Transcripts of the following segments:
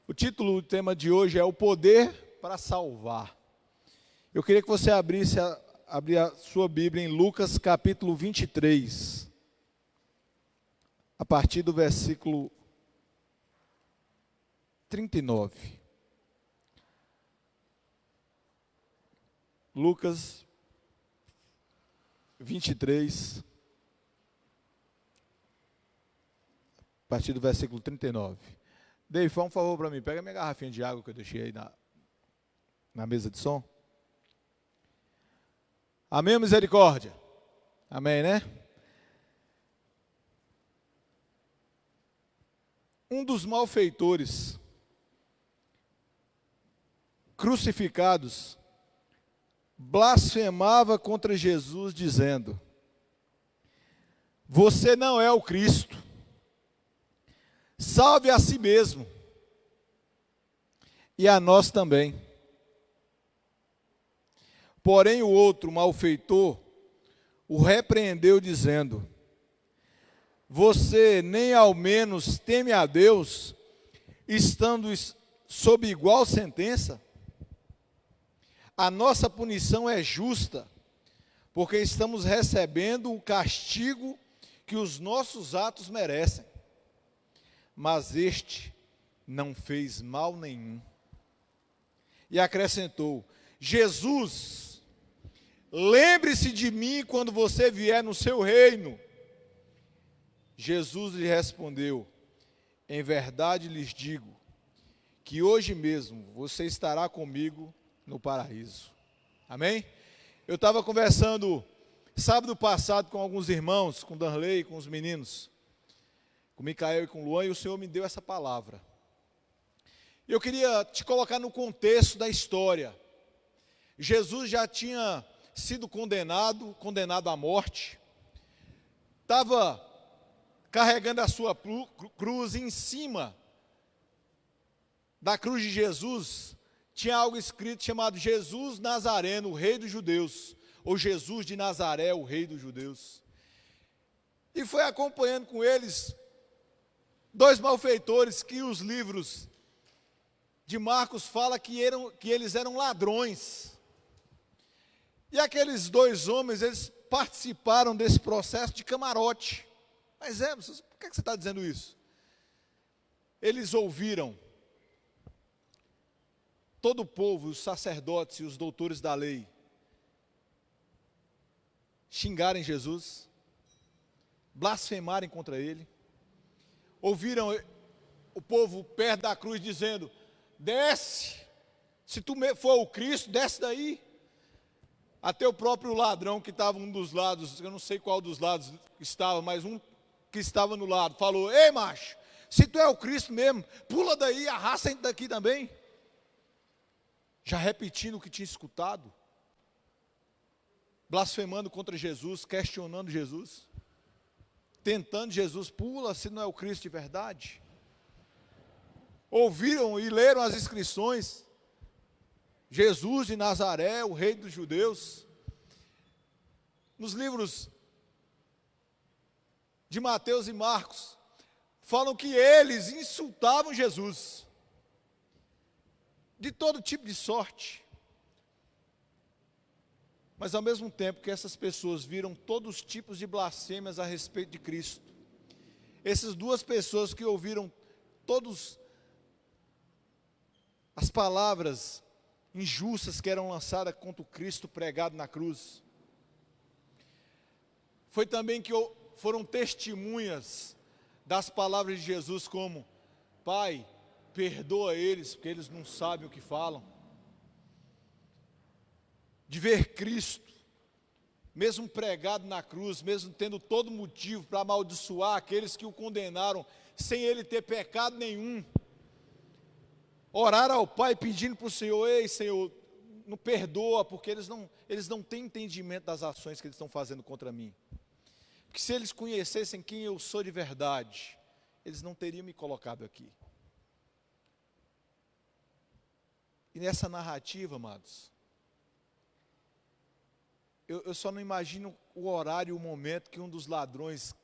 O título do tema de hoje é o poder para salvar. Eu queria que você abrisse a sua Bíblia em Lucas capítulo 23, a partir do versículo 39. Lucas 23, a partir do versículo 39. Dave, faz um favor para mim, pega minha garrafinha de água que eu deixei aí na mesa de som. Amém, misericórdia? Amém, né? Um dos malfeitores crucificados blasfemava contra Jesus, dizendo: você não é o Cristo, salve a si mesmo e a nós também. Porém o outro malfeitor o repreendeu, dizendo: você nem ao menos teme a Deus, estando sob igual sentença? A nossa punição é justa, porque estamos recebendo o castigo que os nossos atos merecem. Mas este não fez mal nenhum. E acrescentou: Jesus, lembre-se de mim quando você vier no seu reino. Jesus lhe respondeu: em verdade lhes digo, que hoje mesmo você estará comigo no paraíso. Amém? Eu estava conversando sábado passado com alguns irmãos, com Danley, com os meninos, com Micael e com Luan, e o Senhor me deu essa palavra. Eu queria te colocar no contexto da história. Jesus já tinha sido condenado à morte, estava carregando a sua cruz. Em cima da cruz de Jesus tinha algo escrito chamado Jesus Nazareno, o rei dos judeus, ou Jesus de Nazaré, o rei dos judeus. E foi acompanhando com eles dois malfeitores que os livros de Marcos falam que eles eram ladrões. E aqueles dois homens, eles participaram desse processo de camarote. Mas por que você está dizendo isso? Eles ouviram todo o povo, os sacerdotes e os doutores da lei xingarem Jesus, blasfemarem contra ele. Ouviram o povo perto da cruz dizendo: desce, se tu for o Cristo, desce daí. Até o próprio ladrão que estava um dos lados, eu não sei qual dos lados estava, mas um que estava no lado, falou: ei macho, se tu é o Cristo mesmo, pula daí, arrasta daqui também. Já repetindo o que tinha escutado, blasfemando contra Jesus, questionando Jesus, tentando Jesus: pula se não é o Cristo de verdade. Ouviram e leram as inscrições: Jesus de Nazaré, o rei dos judeus. Nos livros de Mateus e Marcos, falam que eles insultavam Jesus, de todo tipo de sorte. Mas ao mesmo tempo que essas pessoas viram todos os tipos de blasfêmias a respeito de Cristo, essas duas pessoas que ouviram todas as palavras injustas que eram lançadas contra o Cristo pregado na cruz, foi também que foram testemunhas das palavras de Jesus, como: Pai, perdoa eles, porque eles não sabem o que falam. De ver Cristo, mesmo pregado na cruz, mesmo tendo todo motivo para amaldiçoar aqueles que o condenaram, sem ele ter pecado nenhum, orar ao Pai pedindo para o Senhor: ei Senhor, não perdoa, porque eles não têm entendimento das ações que eles estão fazendo contra mim. Porque se eles conhecessem quem eu sou de verdade, eles não teriam me colocado aqui. E nessa narrativa, amados, eu só não imagino o horário e o momento que um dos ladrões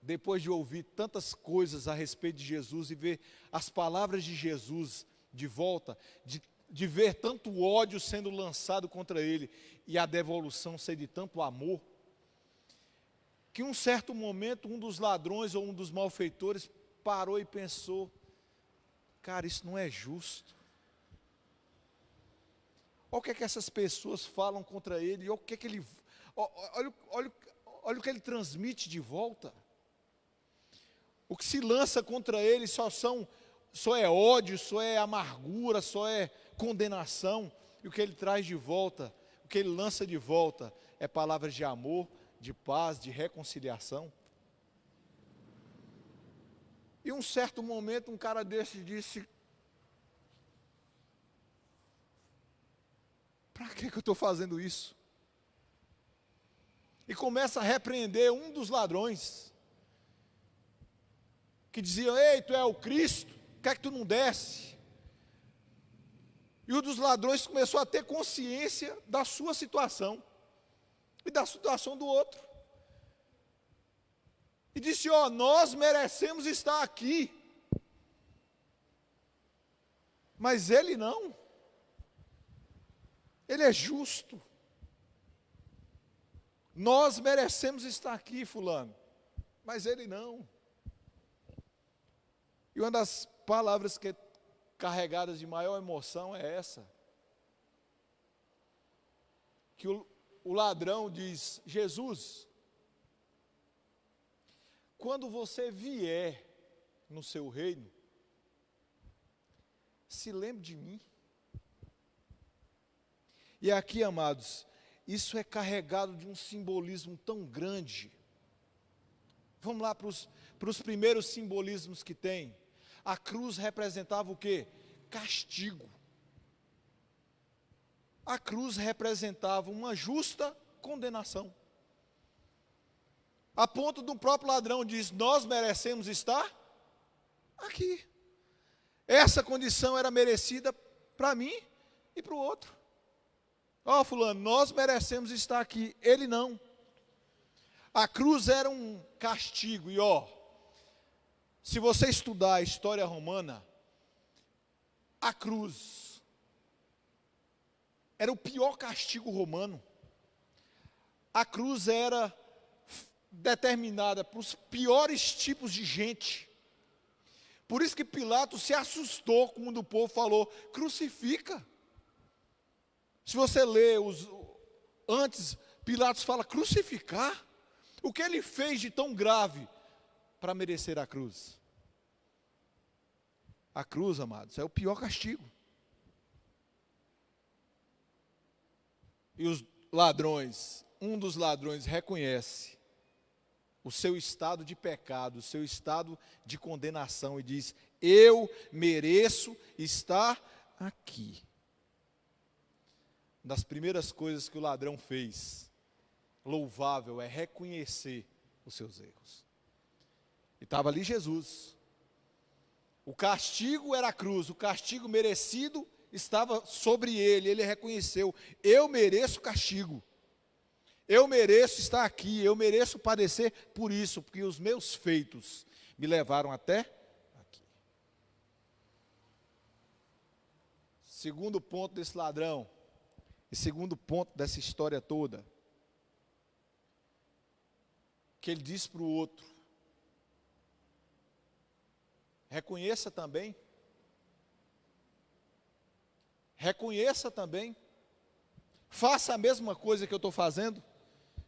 depois de ouvir tantas coisas a respeito de Jesus e ver as palavras de Jesus de volta, de ver tanto ódio sendo lançado contra ele e a devolução ser de tanto amor, que em um certo momento um dos ladrões ou um dos malfeitores parou e pensou: cara, isso não é justo. Olha o que é que essas pessoas falam contra ele, olha o que é que ele, olha o que ele transmite de volta. O que se lança contra ele só é ódio, só é amargura, só é condenação. E o que ele traz de volta, o que ele lança de volta é palavras de amor, de paz, de reconciliação. E um certo momento um cara desse disse: para que eu estou fazendo isso? E começa a repreender um dos ladrões, que diziam: ei, tu é o Cristo, por que é que tu não desce? E um dos ladrões começou a ter consciência da sua situação e da situação do outro. E disse: ó, nós merecemos estar aqui, mas ele não. Ele é justo. Nós merecemos estar aqui, fulano, mas ele não. E uma das palavras que é carregadas de maior emoção é essa. Que o ladrão diz: Jesus, quando você vier no seu reino, se lembre de mim. E aqui, amados, isso é carregado de um simbolismo tão grande. Vamos lá para os primeiros simbolismos que tem. A cruz representava o quê? Castigo. A cruz representava uma justa condenação. A ponto do próprio ladrão diz: nós merecemos estar aqui. Essa condição era merecida para mim e para o outro. Ó, fulano, nós merecemos estar aqui, ele não. A cruz era um castigo. E ó, se você estudar a história romana, a cruz era o pior castigo romano. A cruz era determinada para os piores tipos de gente. Por isso que Pilatos se assustou quando o povo falou: crucifica. Se você lê antes, Pilatos fala: crucificar? O que ele fez de tão grave para merecer a cruz? A cruz, amados, é o pior castigo. E os ladrões, um dos ladrões reconhece o seu estado de pecado, o seu estado de condenação e diz: eu mereço estar aqui. Uma das primeiras coisas que o ladrão fez, louvável, é reconhecer os seus erros. E estava ali Jesus. O castigo era a cruz, o castigo merecido estava sobre ele. Ele reconheceu: eu mereço castigo. Eu mereço estar aqui, eu mereço padecer por isso, porque os meus feitos me levaram até aqui. Segundo ponto desse ladrão, e segundo ponto dessa história toda, que ele diz para o outro: reconheça também, faça a mesma coisa que eu estou fazendo,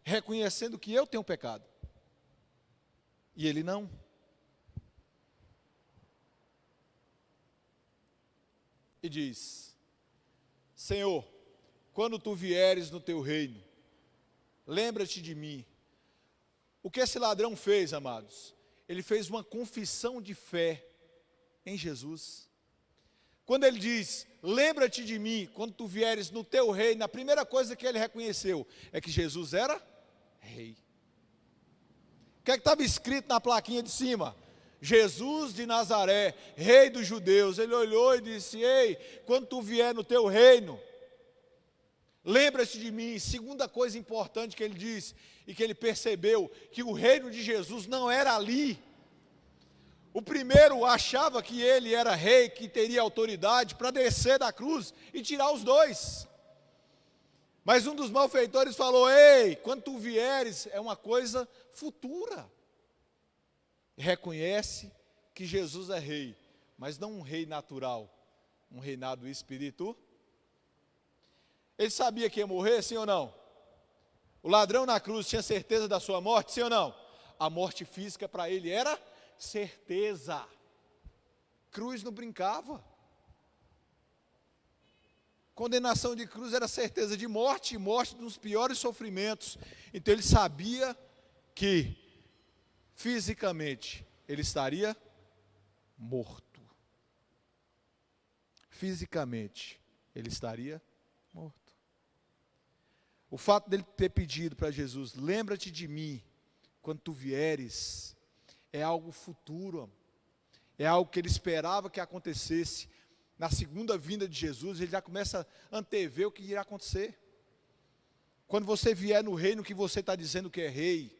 reconhecendo que eu tenho pecado. E ele não. E diz: Senhor, quando tu vieres no teu reino, lembra-te de mim. O que esse ladrão fez, amados? Ele fez uma confissão de fé em Jesus. Quando ele diz: lembra-te de mim, quando tu vieres no teu reino, a primeira coisa que ele reconheceu é que Jesus era rei. O que é que estava escrito na plaquinha de cima? Jesus de Nazaré, rei dos judeus. Ele olhou e disse: ei, quando tu vier no teu reino, Lembra-te de mim. Segunda coisa importante que ele diz, e que ele percebeu, que o reino de Jesus não era ali. O primeiro achava que ele era rei, que teria autoridade para descer da cruz e tirar os dois. Mas um dos malfeitores falou: ei, quando tu vieres, é uma coisa futura. Reconhece que Jesus é rei, mas não um rei natural, um reinado espiritual. Ele sabia que ia morrer, sim ou não? O ladrão na cruz tinha certeza da sua morte, sim ou não? A morte física para ele era certeza. Cruz não brincava. Condenação de cruz era certeza de morte, e morte dos piores sofrimentos. Então ele sabia que fisicamente ele estaria morto. Fisicamente ele estaria morto. O fato dele ter pedido para Jesus: lembra-te de mim quando tu vieres, é algo futuro, é algo que ele esperava que acontecesse. Na segunda vinda de Jesus, ele já começa a antever o que irá acontecer. Quando você vier no reino que você está dizendo que é rei,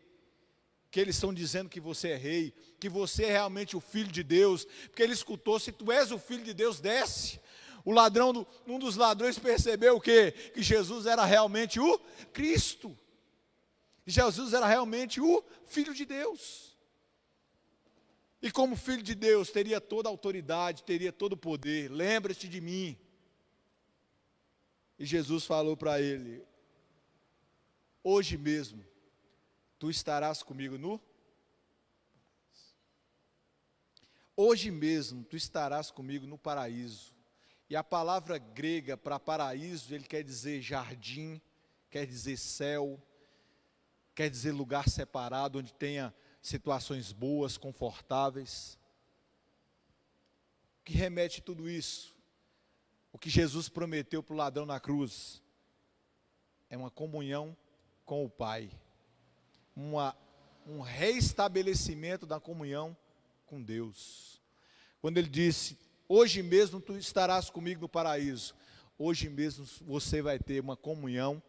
que eles estão dizendo que você é rei, que você é realmente o Filho de Deus, porque ele escutou: se tu és o Filho de Deus, desce. O ladrão, um dos ladrões percebeu o quê? Que Jesus era realmente o Cristo. Jesus era realmente o Filho de Deus. E como Filho de Deus, teria toda a autoridade, teria todo o poder. Lembra-te de mim. E Jesus falou para ele: hoje mesmo, tu estarás comigo no... Hoje mesmo, tu estarás comigo no paraíso. E a palavra grega para paraíso, ele quer dizer jardim, quer dizer céu, quer dizer lugar separado, onde tenha situações boas, confortáveis. O que remete tudo isso? O que Jesus prometeu para o ladrão na cruz é uma comunhão com o Pai, um reestabelecimento da comunhão com Deus. Quando ele disse: hoje mesmo tu estarás comigo no paraíso, hoje mesmo você vai ter uma comunhão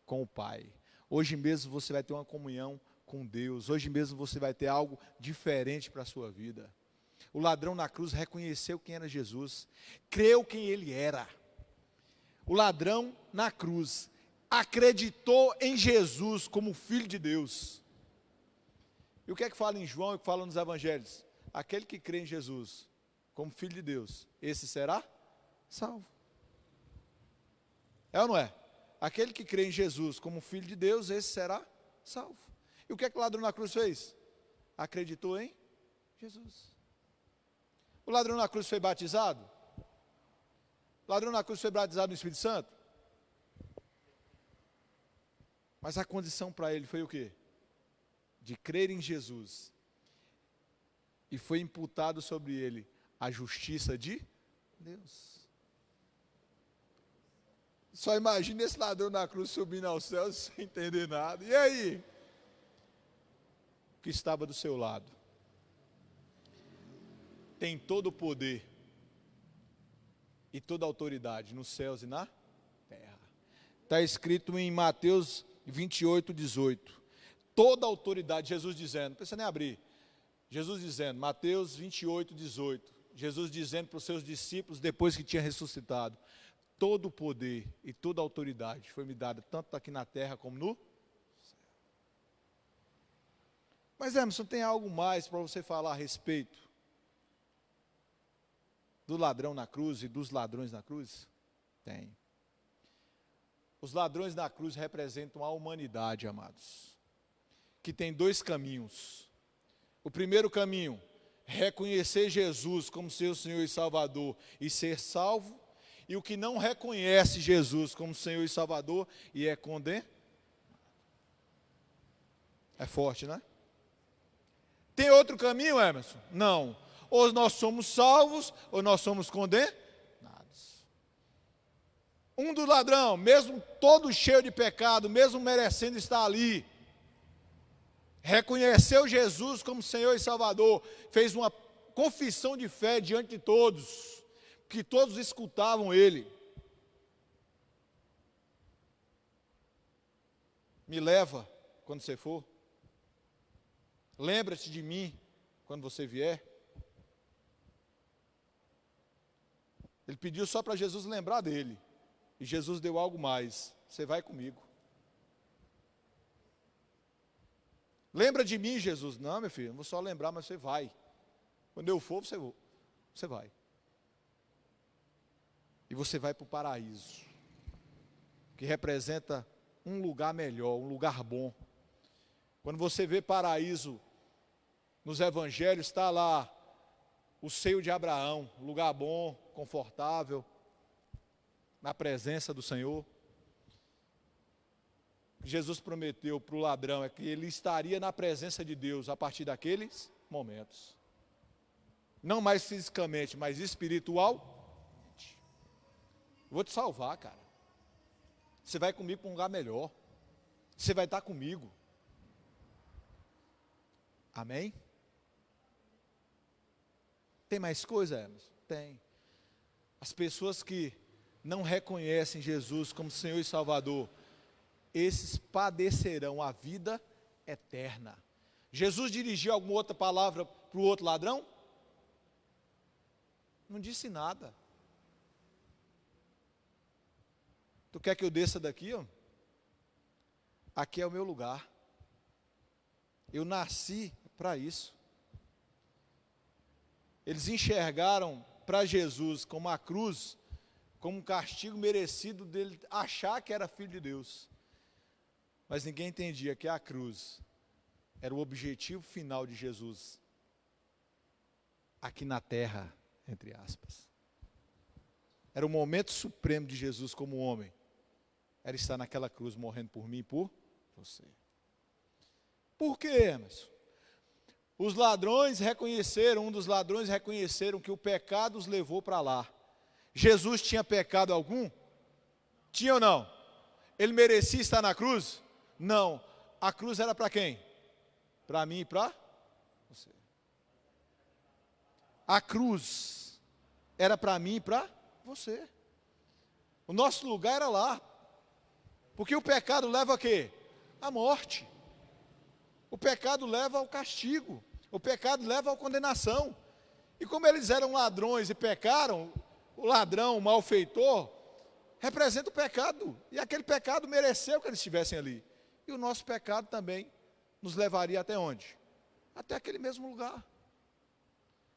com o Pai, hoje mesmo você vai ter uma comunhão com Deus, hoje mesmo você vai ter algo diferente para a sua vida. O ladrão na cruz reconheceu quem era Jesus, creu quem ele era. O ladrão na cruz acreditou em Jesus como Filho de Deus. E o que é que fala em João e o que fala nos evangelhos? Aquele que crê em Jesus como Filho de Deus, esse será salvo. É ou não é? Aquele que crê em Jesus como Filho de Deus, esse será salvo. E o que é que o ladrão na cruz fez? Acreditou em Jesus. O ladrão na cruz foi batizado? O ladrão na cruz foi batizado no Espírito Santo? Mas a condição para ele foi o quê? De crer em Jesus. E foi imputado sobre ele a justiça de Deus. Só imagine esse ladrão na cruz subindo aos céus sem entender nada. E aí? O que estava do seu lado tem todo o poder e toda a autoridade nos céus e na terra. Está escrito em Mateus 28, 18. Toda a autoridade, Jesus dizendo, não precisa nem abrir. Jesus dizendo, Mateus 28, 18. Jesus dizendo para os seus discípulos, depois que tinha ressuscitado: todo o poder e toda a autoridade foi me dada, tanto aqui na terra como no céu. Mas Emerson, tem algo mais para você falar a respeito do ladrão na cruz e dos ladrões na cruz? Tem. Os ladrões na cruz representam a humanidade, amados, que tem dois caminhos. O primeiro caminho, reconhecer Jesus como seu Senhor e Salvador e ser salvo. E o que não reconhece Jesus como Senhor e Salvador e é condenado. É forte, né? Tem outro caminho, Emerson? Não. Ou nós somos salvos, ou nós somos condenados. Um do ladrão, mesmo todo cheio de pecado, mesmo merecendo estar ali, reconheceu Jesus como Senhor e Salvador, fez uma confissão de fé diante de todos, que todos escutavam ele. Me leva quando você for. Lembra-te de mim quando você vier. Ele pediu só para Jesus lembrar dele. E Jesus deu algo mais. Você vai comigo. Lembra de mim, Jesus? Não, meu filho, não vou só lembrar, mas você vai. Quando eu for, você vai. E você vai para o paraíso, que representa um lugar melhor, um lugar bom. Quando você vê paraíso nos evangelhos, está lá o seio de Abraão, um lugar bom, confortável, na presença do Senhor. Jesus prometeu para o ladrão é que ele estaria na presença de Deus a partir daqueles momentos. Não mais fisicamente, mas espiritualmente. Vou te salvar, cara. Você vai comigo para um lugar melhor. Você vai estar comigo. Amém? Tem mais coisa, Emerson? Tem. As pessoas que não reconhecem Jesus como Senhor e Salvador, esses padecerão a vida eterna. Jesus dirigiu alguma outra palavra para o outro ladrão? Não disse nada. Tu quer que eu desça daqui? Ó? Aqui é o meu lugar. Eu nasci para isso. Eles enxergaram para Jesus como a cruz, como um castigo merecido dele achar que era filho de Deus. Mas ninguém entendia que a cruz era o objetivo final de Jesus aqui na terra, entre aspas. Era o momento supremo de Jesus como homem. Era estar naquela cruz morrendo por mim e por você. Por quê, Emerson? Os ladrões reconheceram, um dos ladrões reconheceram que o pecado os levou para lá. Jesus tinha pecado algum? Tinha ou não? Ele merecia estar na cruz? Não. A cruz era para quem? Para mim e para você. A cruz era para mim e para você. O nosso lugar era lá. Porque o pecado leva a quê? A morte. O pecado leva ao castigo. O pecado leva à condenação. E como eles eram ladrões e pecaram, o ladrão, o malfeitor, representa o pecado. E aquele pecado mereceu que eles estivessem ali. E o nosso pecado também nos levaria até onde? Até aquele mesmo lugar.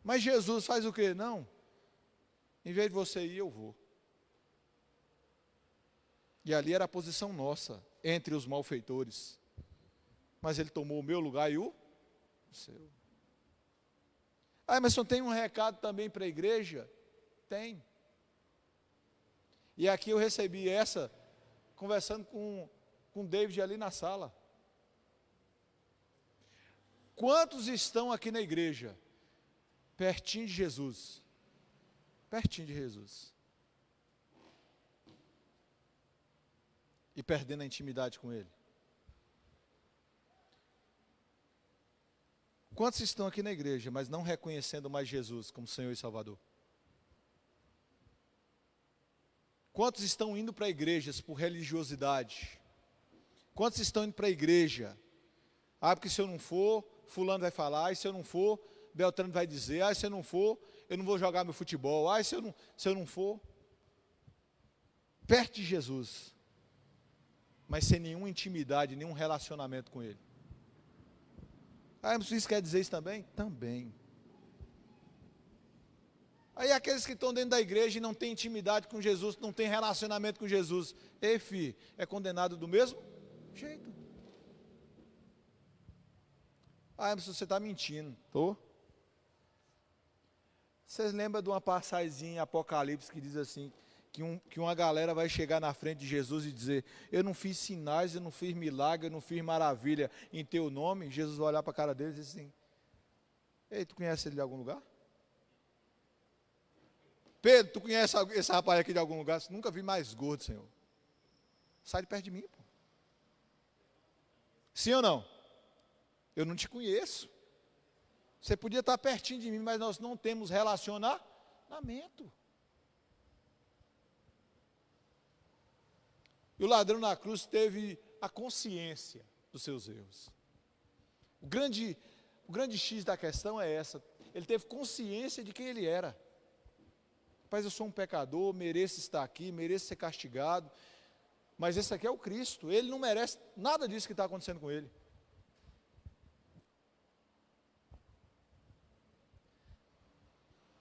Mas Jesus faz o quê? Não. Em vez de você ir, eu vou. E ali era a posição nossa, entre os malfeitores. Mas ele tomou o meu lugar e o seu. Ah, Emerson, tem um recado também para a igreja? Tem. E aqui eu recebi essa, conversando com o David ali na sala. Quantos estão aqui na igreja? Pertinho de Jesus. Pertinho de Jesus. E perdendo a intimidade com Ele. Quantos estão aqui na igreja, mas não reconhecendo mais Jesus como Senhor e Salvador? Quantos estão indo para igrejas por religiosidade? Quantos estão indo para a igreja? Ah, porque se eu não for, fulano vai falar, e se eu não for, Beltrano vai dizer, ah, se eu não for, eu não vou jogar meu futebol, ah, se eu não for. Perto de Jesus, mas sem nenhuma intimidade, nenhum relacionamento com Ele. Ah, isso quer dizer isso também? Também. Aí aqueles que estão dentro da igreja e não têm intimidade com Jesus, não têm relacionamento com Jesus, ei filho, é condenado do mesmo jeito. Ah, você está mentindo. Estou. Vocês lembram de uma passagemzinha em Apocalipse que diz assim, que uma galera vai chegar na frente de Jesus e dizer, eu não fiz sinais, eu não fiz milagre, eu não fiz maravilha em teu nome. Jesus vai olhar para a cara deles e dizer assim, ei, tu conhece ele de algum lugar? Pedro, tu conhece esse rapaz aqui de algum lugar? Eu nunca vi mais gordo, Senhor. Sai de perto de mim, pô. Sim ou não? Eu não te conheço. Você podia estar pertinho de mim, mas nós não temos relacionamento. E o ladrão na cruz teve a consciência dos seus erros. O grande X da questão é essa. Ele teve consciência de quem ele era. Rapaz, eu sou um pecador, mereço estar aqui, mereço ser castigado, mas esse aqui é o Cristo, ele não merece nada disso que está acontecendo com ele.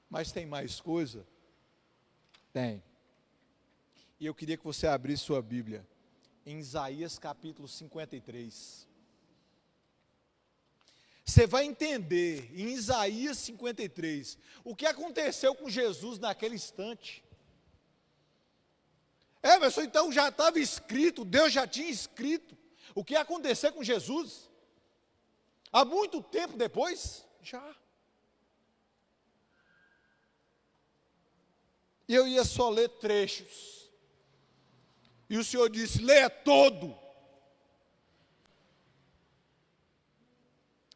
Mas tem mais coisa? Tem. E eu queria que você abrisse sua Bíblia em Isaías capítulo 53. Você vai entender em Isaías 53 o que aconteceu com Jesus naquele instante. Emerson, então já estava escrito, Deus já tinha escrito o que ia acontecer com Jesus? Há muito tempo depois? Já. E eu ia só ler trechos. E o Senhor disse, leia todo.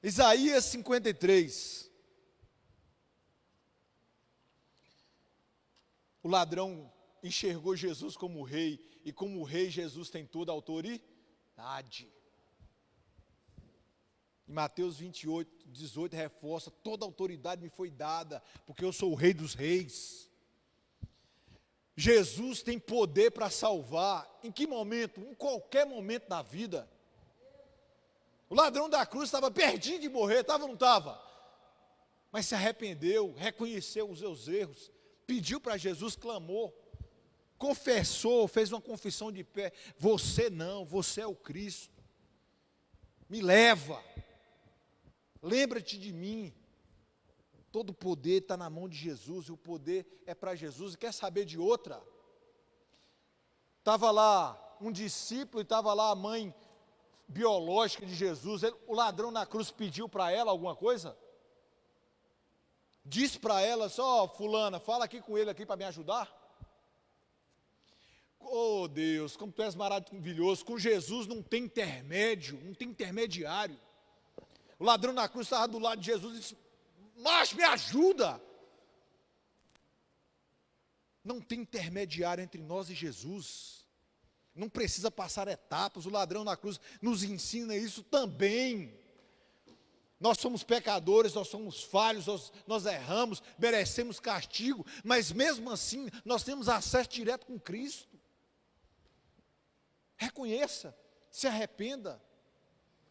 Isaías 53. O ladrão enxergou Jesus como rei, e como rei Jesus tem toda a autoridade. Em Mateus 28, 18 reforça, toda a autoridade me foi dada, porque eu sou o rei dos reis. Jesus tem poder para salvar, em que momento? Em qualquer momento da vida. O ladrão da cruz estava perdido de morrer, estava ou não estava? Mas se arrependeu, reconheceu os seus erros, pediu para Jesus, clamou, confessou, fez uma confissão de pé, você não, você é o Cristo, me leva, lembra-te de mim, todo o poder está na mão de Jesus, e o poder é para Jesus, e quer saber de outra? Estava lá um discípulo, e estava lá a mãe biológica de Jesus, o ladrão na cruz pediu para ela alguma coisa? Disse para ela, só fulana, fala aqui com ele aqui para me ajudar? Oh Deus, como tu és maravilhoso, com Jesus não tem intermédio, não tem intermediário. O ladrão na cruz estava do lado de Jesus e disse, mas me ajuda. Não tem intermediário entre nós e Jesus. Não precisa passar etapas, o ladrão na cruz nos ensina isso também. Nós somos pecadores, nós somos falhos, nós erramos, merecemos castigo, mas mesmo assim nós temos acesso direto com Cristo. Reconheça, se arrependa,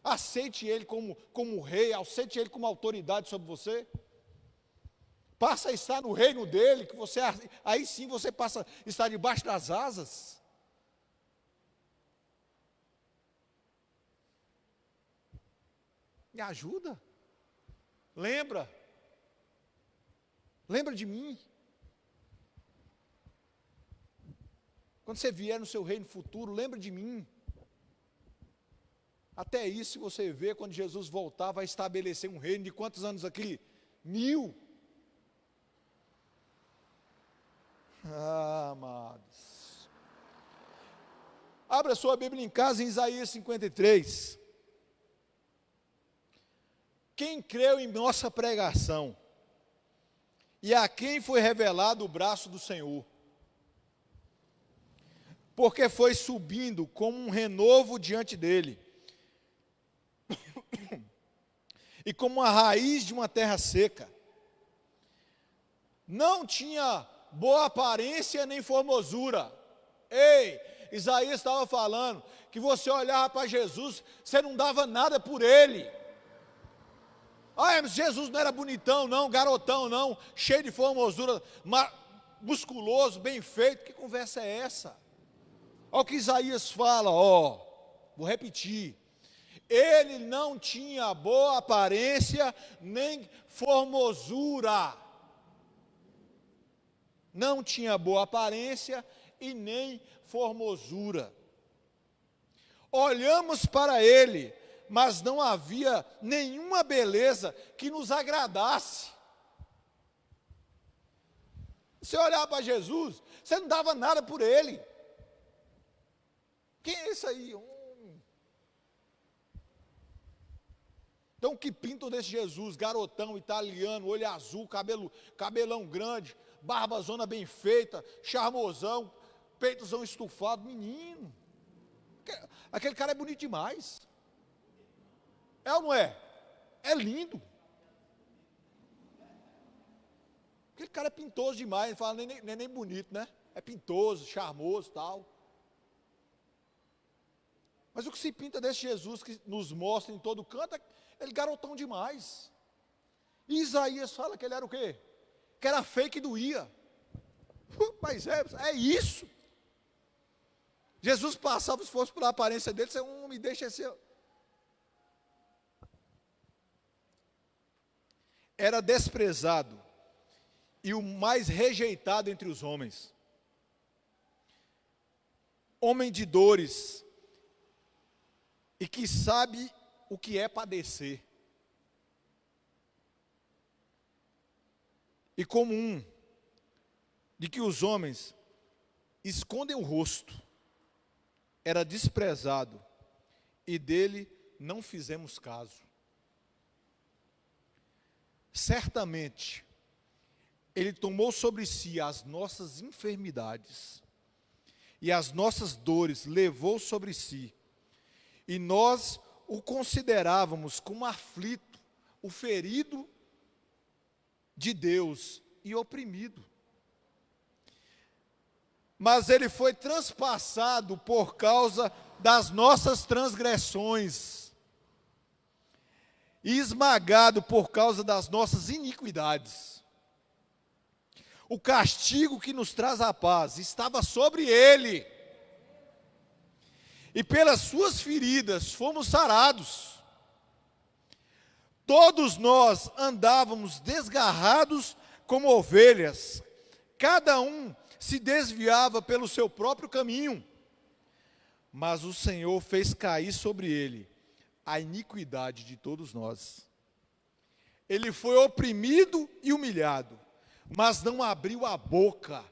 aceite Ele como rei, aceite Ele como autoridade sobre você. Passa a estar no reino dEle, que você, aí sim você passa a estar debaixo das asas. Me ajuda, lembra de mim, quando você vier no seu reino futuro, lembra de mim, até isso se você vê, quando Jesus voltar, vai estabelecer um reino de quantos anos aqui? 1000, amados, abra sua Bíblia em casa em Isaías 53, quem creu em nossa pregação, e a quem foi revelado o braço do Senhor, porque foi subindo como um renovo diante dele, e como a raiz de uma terra seca, não tinha boa aparência nem formosura. Ei, Isaías estava falando, que você olhava para Jesus, você não dava nada por ele. Ah, Jesus não era bonitão não, garotão não, cheio de formosura, musculoso, bem feito, que conversa é essa? Olha o que Isaías fala, vou repetir, ele não tinha boa aparência, nem formosura, não tinha boa aparência e nem formosura, olhamos para ele, mas não havia nenhuma beleza que nos agradasse. Você olhava para Jesus, você não dava nada por ele. Quem é esse aí? Então que pintam desse Jesus, garotão, italiano, olho azul, cabelão grande, barbazona bem feita, charmosão, peitozão estufado, menino. Aquele cara é bonito demais. É ou não é? É lindo. Aquele cara é pintoso demais, ele fala, nem, nem bonito, né? É pintoso, charmoso e tal. Mas o que se pinta desse Jesus que nos mostra em todo canto, ele garotão demais. E Isaías fala que ele era o quê? Que era feio que doía. Mas é isso. Jesus passava, se fosse pela aparência dele, você não me deixa ser. Era desprezado e o mais rejeitado entre os homens. Homem de dores e que sabe o que é padecer. E comum de que os homens escondem o rosto, era desprezado e dele não fizemos caso. Certamente, ele tomou sobre si as nossas enfermidades e as nossas dores levou sobre si, e nós o considerávamos como aflito, o ferido de Deus e oprimido. Mas ele foi transpassado por causa das nossas transgressões e esmagado por causa das nossas iniquidades. O castigo que nos traz a paz estava sobre ele, e pelas suas feridas fomos sarados. Todos nós andávamos desgarrados como ovelhas, cada um se desviava pelo seu próprio caminho, mas o Senhor fez cair sobre ele a iniquidade de todos nós. Ele foi oprimido e humilhado, mas não abriu a boca.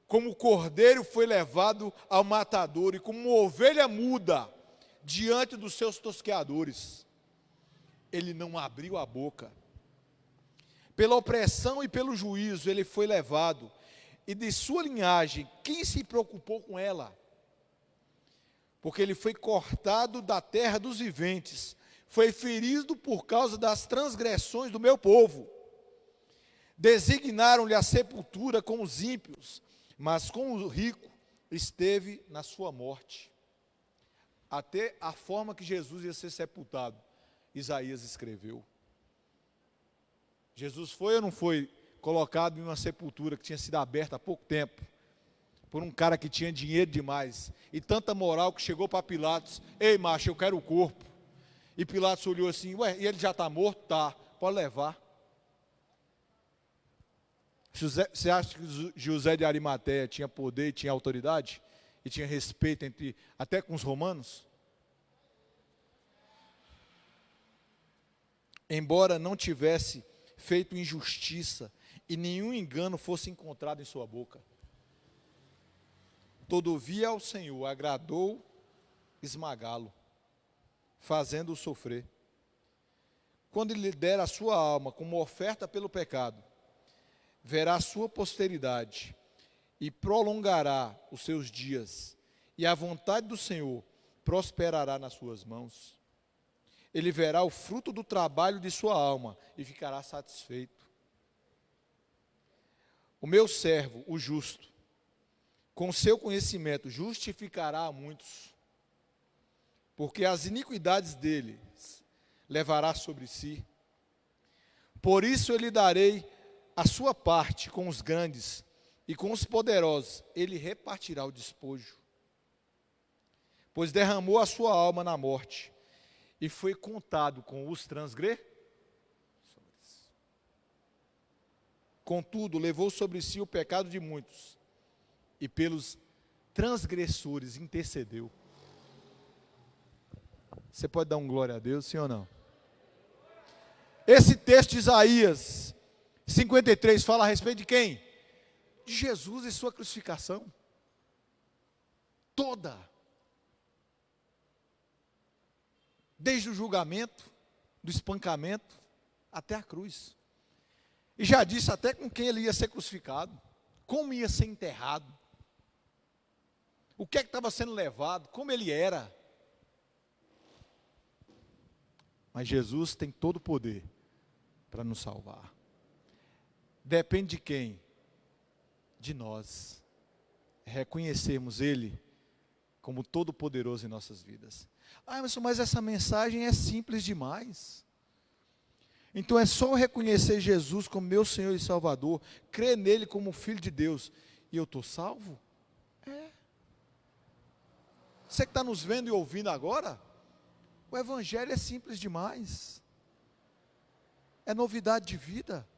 Como o cordeiro foi levado ao matador, e como uma ovelha muda diante dos seus tosqueadores, ele não abriu a boca. Pela opressão e pelo juízo ele foi levado, e de sua linhagem, quem se preocupou com ela? Porque ele foi cortado da terra dos viventes, foi ferido por causa das transgressões do meu povo. Designaram-lhe a sepultura com os ímpios, mas com o rico esteve na sua morte. Até a forma que Jesus ia ser sepultado, Isaías escreveu. Jesus foi ou não foi colocado em uma sepultura que tinha sido aberta há pouco tempo, por um cara que tinha dinheiro demais, e tanta moral que chegou para Pilatos: ei macho, eu quero o corpo. E Pilatos olhou assim: ué, e ele já está morto? Tá, pode levar. Você acha que José de Arimateia tinha poder e tinha autoridade? E tinha respeito até com os romanos? Embora não tivesse feito injustiça, e nenhum engano fosse encontrado em sua boca, todavia ao Senhor agradou esmagá-lo, fazendo-o sofrer. Quando ele lhe der a sua alma como oferta pelo pecado, verá a sua posteridade e prolongará os seus dias, e a vontade do Senhor prosperará nas suas mãos. Ele verá o fruto do trabalho de sua alma e ficará satisfeito. O meu servo, o justo, com seu conhecimento justificará a muitos, porque as iniquidades dele levará sobre si. Por isso eu lhe darei a sua parte com os grandes, e com os poderosos ele repartirá o despojo. Pois derramou a sua alma na morte, e foi contado com os transgressores. Contudo, levou sobre si o pecado de muitos, e pelos transgressores intercedeu. Você pode dar um glória a Deus, sim ou não? Esse texto de Isaías 53 fala a respeito de quem? De Jesus e sua crucificação. Toda. Desde o julgamento, do espancamento, até a cruz. E já disse até com quem ele ia ser crucificado, como ia ser enterrado, o que é que estava sendo levado, como ele era. Mas Jesus tem todo o poder para nos salvar. Depende de quem? De nós. Reconhecermos Ele como todo-poderoso em nossas vidas. Mas essa mensagem é simples demais. Então é só reconhecer Jesus como meu Senhor e Salvador, crer nele como Filho de Deus, e eu estou salvo? Você que está nos vendo e ouvindo agora, o Evangelho é simples demais. É novidade de vida.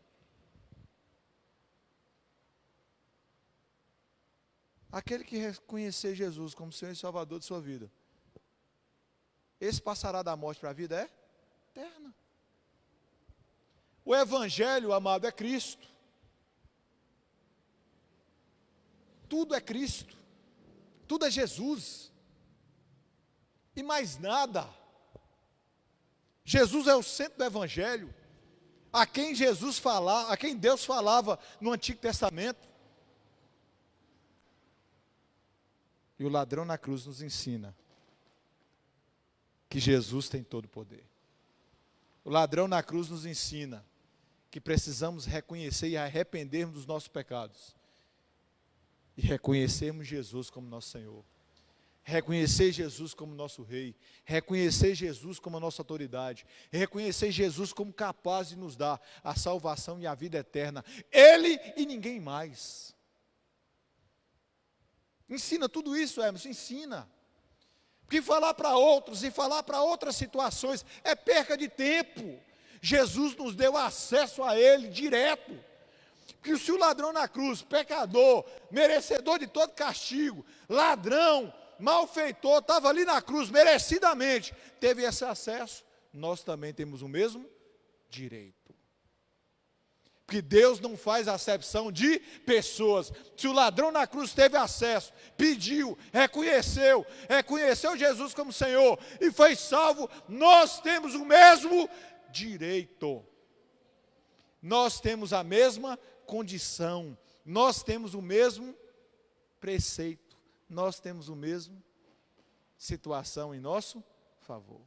Aquele que reconhecer Jesus como Senhor e Salvador de sua vida, esse passará da morte para a vida eterna. O Evangelho, amado, é Cristo. Tudo é Cristo. Tudo é Jesus. E mais nada. Jesus é o centro do Evangelho. A quem Deus falava no Antigo Testamento. E o ladrão na cruz nos ensina que Jesus tem todo o poder. O ladrão na cruz nos ensina que precisamos reconhecer e arrependermos dos nossos pecados. E reconhecermos Jesus como nosso Senhor. Reconhecer Jesus como nosso Rei. Reconhecer Jesus como a nossa autoridade. Reconhecer Jesus como capaz de nos dar a salvação e a vida eterna. Ele e ninguém mais. Ensina tudo isso, Emerson, ensina. Porque falar para outros e falar para outras situações é perca de tempo. Jesus nos deu acesso a Ele direto. Porque se o ladrão na cruz, pecador, merecedor de todo castigo, ladrão, malfeitor, estava ali na cruz, merecidamente, teve esse acesso, nós também temos o mesmo direito. Porque Deus não faz acepção de pessoas. Se o ladrão na cruz teve acesso, pediu, reconheceu Jesus como Senhor e foi salvo, nós temos o mesmo direito. Nós temos a mesma condição, nós temos o mesmo preceito, nós temos o mesmo situação em nosso favor.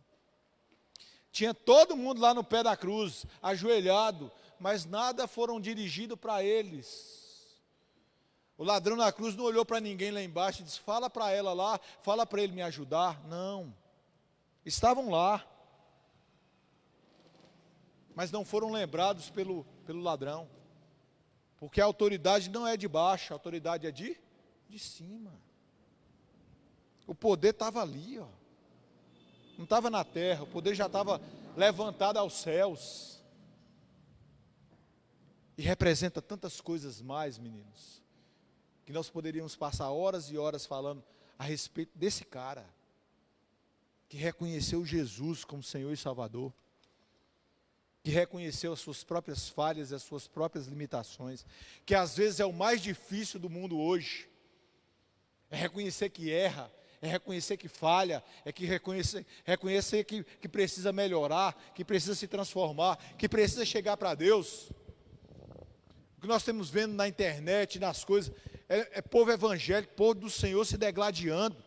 Tinha todo mundo lá no pé da cruz, ajoelhado, mas nada foram dirigidos para eles. O ladrão na cruz não olhou para ninguém lá embaixo e disse, fala para ela lá, fala para ele me ajudar. Não, estavam lá, mas não foram lembrados pelo ladrão, porque a autoridade não é de baixo, a autoridade é de cima. O poder estava ali, ó. Não estava na terra, o poder já estava levantado aos céus. E representa tantas coisas mais, meninos, que nós poderíamos passar horas e horas falando a respeito desse cara, que reconheceu Jesus como Senhor e Salvador, que reconheceu as suas próprias falhas e as suas próprias limitações, que às vezes é o mais difícil do mundo hoje, é reconhecer que erra, é reconhecer que falha, é que reconhecer que precisa melhorar, que precisa se transformar, que precisa chegar para Deus. O que nós estamos vendo na internet, nas coisas, é povo evangélico, povo do Senhor se degladiando.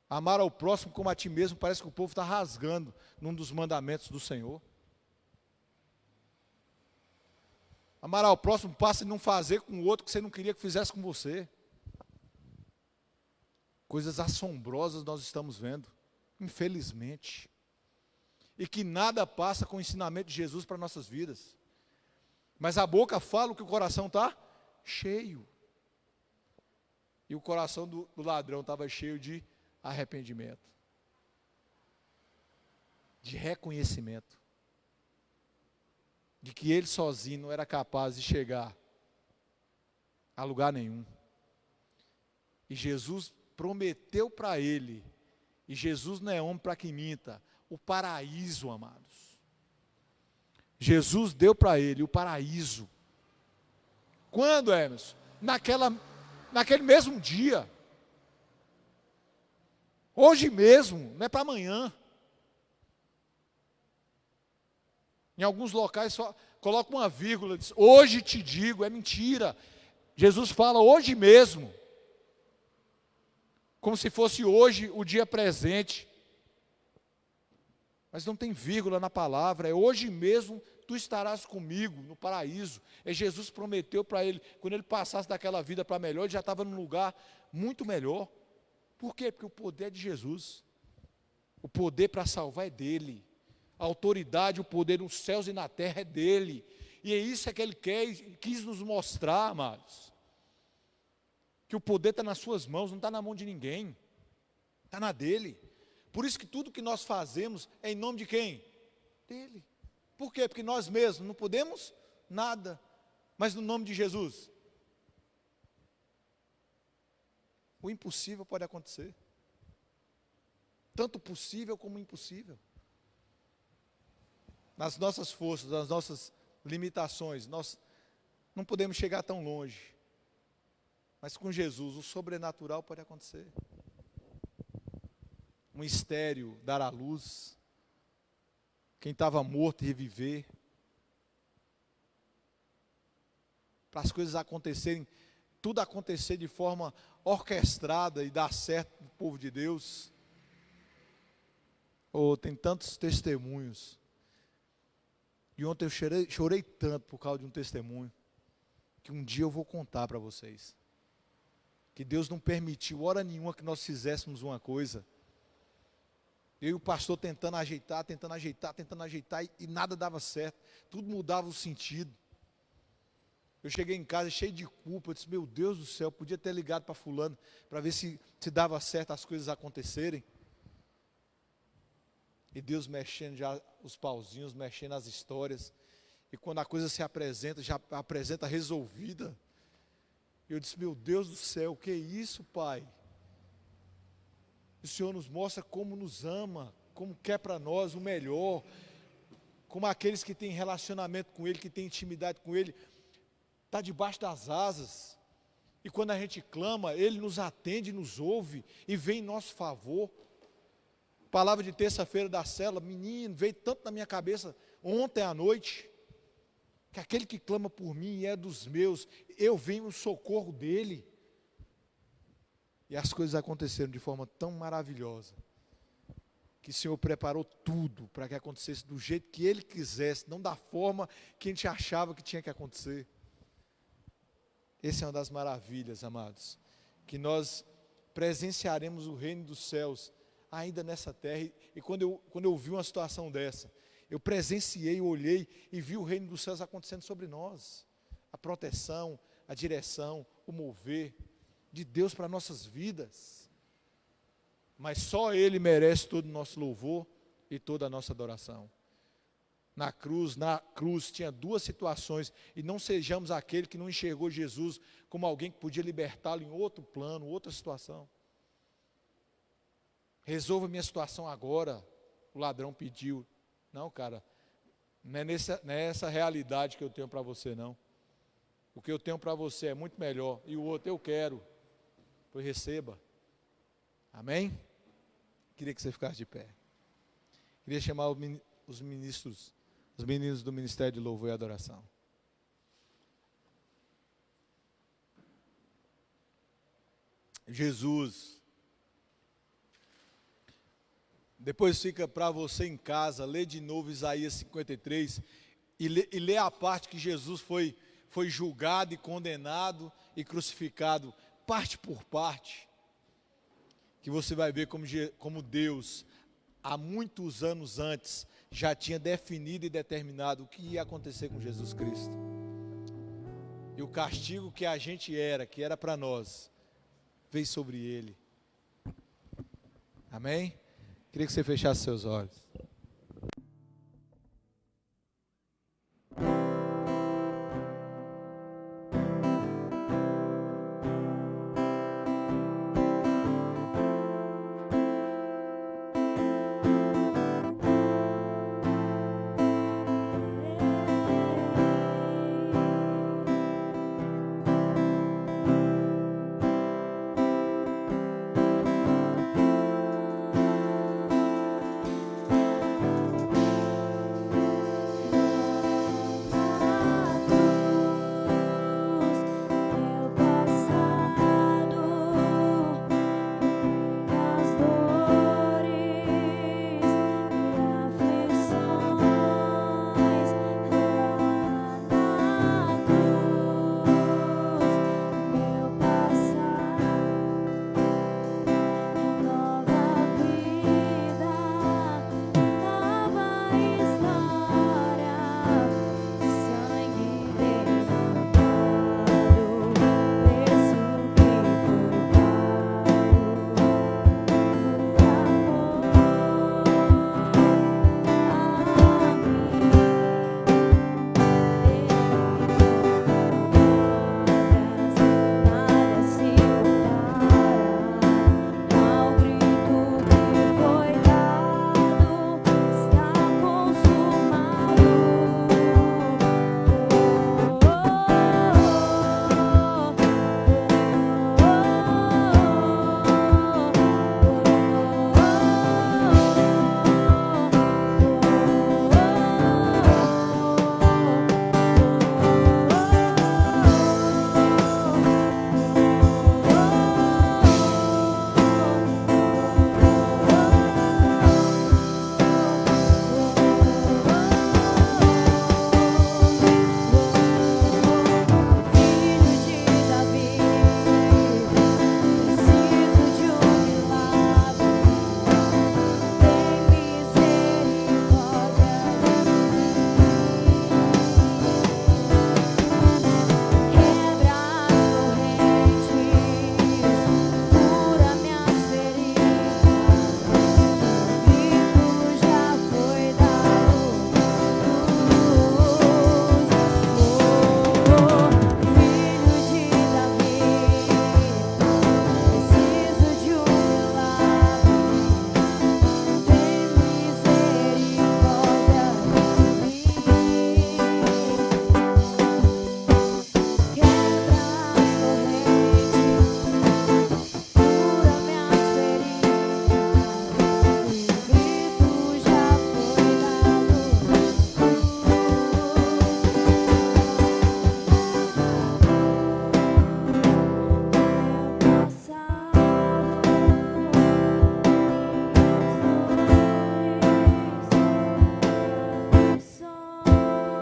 Amar ao próximo como a ti mesmo, parece que o povo está rasgando num dos mandamentos do Senhor. Amar ao próximo passa de não fazer com o outro que você não queria que fizesse com você. Coisas assombrosas nós estamos vendo, infelizmente. E que nada passa com o ensinamento de Jesus para nossas vidas. Mas a boca fala o que o coração está cheio. E o coração do ladrão estava cheio de arrependimento, de reconhecimento, de que ele sozinho não era capaz de chegar a lugar nenhum. E Jesus prometeu para ele, e Jesus não é homem para que minta, o paraíso, amados. Jesus deu para ele o paraíso. Quando, Emerson? Naquele mesmo dia. Hoje mesmo, não é para amanhã. Em alguns locais só coloca uma vírgula, diz, hoje te digo, é mentira. Jesus fala hoje mesmo. Como se fosse hoje o dia presente. Mas não tem vírgula na palavra, é hoje mesmo tu estarás comigo no paraíso. É Jesus prometeu para ele, quando ele passasse daquela vida para melhor, ele já estava num lugar muito melhor. Por quê? Porque o poder é de Jesus. O poder para salvar é dele. A autoridade, o poder nos céus e na terra é dele. E é isso que ele quis nos mostrar, amados. Que o poder está nas suas mãos, não está na mão de ninguém. Está na dele. Por isso que tudo que nós fazemos é em nome de quem? Dele. Por quê? Porque nós mesmos não podemos nada, mas no nome de Jesus. O impossível pode acontecer. Tanto possível como impossível. Nas nossas forças, nas nossas limitações, nós não podemos chegar tão longe. Mas com Jesus, o sobrenatural pode acontecer. Um estéril dar à luz, quem estava morto reviver, para as coisas acontecerem, tudo acontecer de forma orquestrada e dar certo para o povo de Deus. Oh, tem tantos testemunhos, e ontem eu chorei tanto por causa de um testemunho, que um dia eu vou contar para vocês, que Deus não permitiu hora nenhuma que nós fizéssemos uma coisa, eu e o pastor tentando ajeitar, e nada dava certo, tudo mudava o sentido. Eu cheguei em casa cheio de culpa, eu disse, meu Deus do céu, podia ter ligado para fulano, para ver se dava certo as coisas acontecerem. E Deus mexendo já os pauzinhos, mexendo as histórias, e quando a coisa se apresenta, já apresenta resolvida. Eu disse, meu Deus do céu, o que é isso, Pai? O Senhor nos mostra como nos ama, como quer para nós o melhor, como aqueles que têm relacionamento com Ele, que têm intimidade com Ele, está debaixo das asas, e quando a gente clama, Ele nos atende, nos ouve, e vem em nosso favor. Palavra de terça-feira da célula, menino, veio tanto na minha cabeça, ontem à noite, que aquele que clama por mim é dos meus, eu venho no socorro dEle. E as coisas aconteceram de forma tão maravilhosa, que o Senhor preparou tudo para que acontecesse do jeito que Ele quisesse, não da forma que a gente achava que tinha que acontecer. Essa é uma das maravilhas, amados, que nós presenciaremos o reino dos céus ainda nessa terra. E quando eu vi uma situação dessa, eu presenciei, olhei e vi o reino dos céus acontecendo sobre nós. A proteção, a direção, o mover de Deus para nossas vidas. Mas só Ele merece todo o nosso louvor e toda a nossa adoração. Na cruz tinha duas situações, e não sejamos aquele que não enxergou Jesus como alguém que podia libertá-lo em outro plano, outra situação. Resolva minha situação agora, o ladrão pediu. Não, cara, não é essa realidade que eu tenho para você, não. O que eu tenho para você é muito melhor, e o outro eu quero. Pois receba. Amém? Queria que você ficasse de pé. Queria chamar os ministros, os meninos do Ministério de Louvor e Adoração. Jesus. Depois fica para você em casa, lê de novo Isaías 53 e lê a parte que Jesus foi julgado e condenado e crucificado, parte por parte, que você vai ver como Deus, há muitos anos antes, já tinha definido e determinado o que ia acontecer com Jesus Cristo. E o castigo que a gente que era para nós, veio sobre Ele. Amém? Queria que você fechasse seus olhos.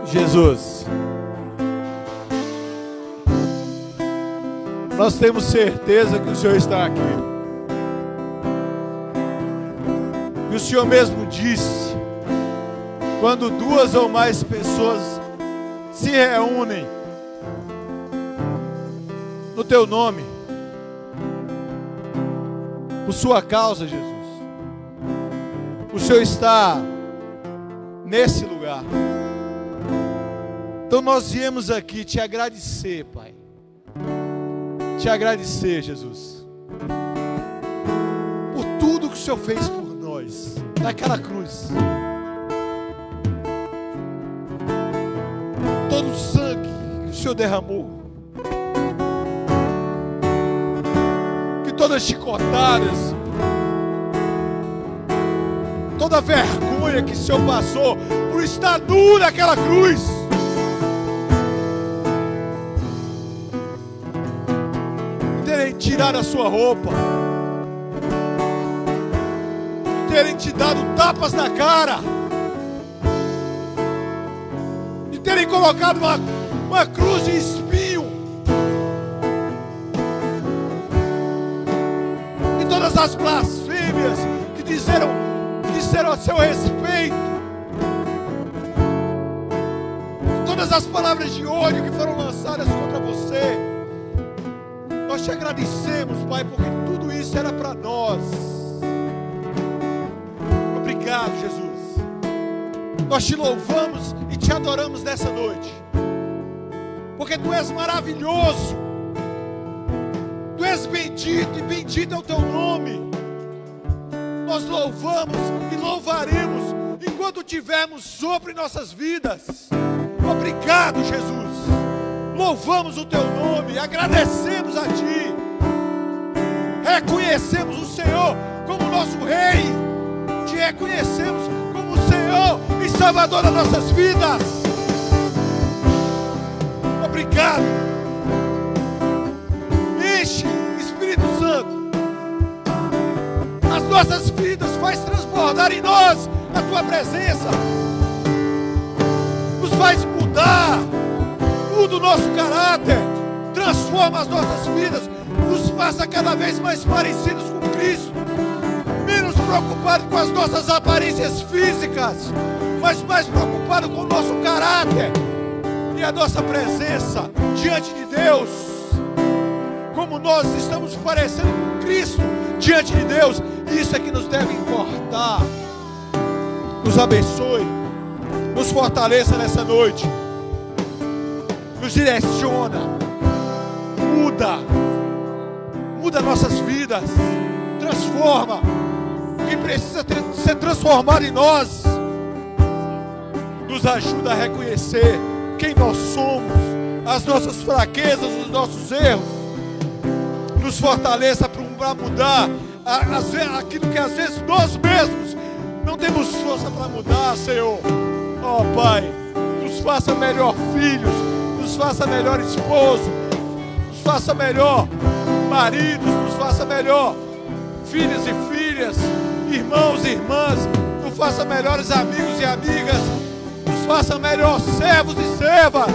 Jesus, nós temos certeza que o Senhor está aqui. E o Senhor mesmo disse: quando duas ou mais pessoas se reúnem no teu nome, por sua causa, Jesus, o Senhor está nesse lugar. Então nós viemos aqui te agradecer, Pai. Te agradecer, Jesus, por tudo que o Senhor fez por nós, naquela cruz. Todo o sangue que o Senhor derramou, que todas as chicotadas, toda a vergonha que o Senhor passou por estar nu naquela cruz, terem tirado a sua roupa, terem te dado tapas na cara, de terem colocado uma cruz de espinho, e todas as blasfêmias que disseram a seu respeito, todas as palavras de ódio que foram lançadas contra você. Nós te agradecemos, Pai, porque tudo isso era para nós. Obrigado, Jesus. Nós te louvamos e te adoramos nessa noite, porque Tu és maravilhoso, Tu és bendito, e bendito é o Teu nome. Nós louvamos e louvaremos enquanto tivermos sobre nossas vidas. Obrigado, Jesus. Louvamos o Teu nome, agradecemos a Ti, reconhecemos o Senhor como nosso Rei, Te reconhecemos como o Senhor e Salvador das nossas vidas. Obrigado. Enche, Espírito Santo, as nossas vidas, faz transbordar em nós a Tua presença, nos faz mudar, muda o nosso caráter, transforma as nossas vidas, nos faça cada vez mais parecidos com Cristo, menos preocupados com as nossas aparências físicas, mas mais preocupados com o nosso caráter e a nossa presença diante de Deus, como nós estamos parecendo com Cristo diante de Deus. Isso é que nos deve importar. Nos abençoe, nos fortaleça nessa noite, nos direciona, muda nossas vidas, transforma o que precisa ser transformado em nós, nos ajuda a reconhecer quem nós somos, as nossas fraquezas, os nossos erros, nos fortaleça para mudar aquilo que às vezes nós mesmos não temos força para mudar, Senhor. Ó Pai, nos faça melhor filhos, nos faça melhor esposo, nos faça melhor maridos, nos faça melhor filhos e filhas, irmãos e irmãs, nos faça melhores amigos e amigas, nos faça melhor servos e servas.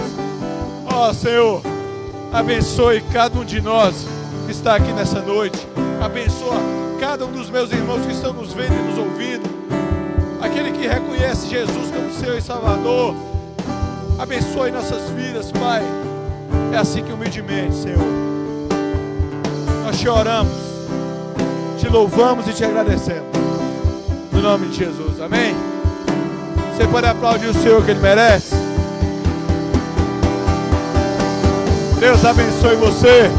Ó Senhor, abençoe cada um de nós que está aqui nessa noite, abençoa cada um dos meus irmãos que estão nos vendo e nos ouvindo, aquele que reconhece Jesus como Senhor e Salvador. Abençoe nossas vidas, Pai. É assim que humildemente, Senhor, nós te oramos, te louvamos e te agradecemos, no nome de Jesus, amém? Você pode aplaudir o Senhor, que Ele merece. Deus abençoe você.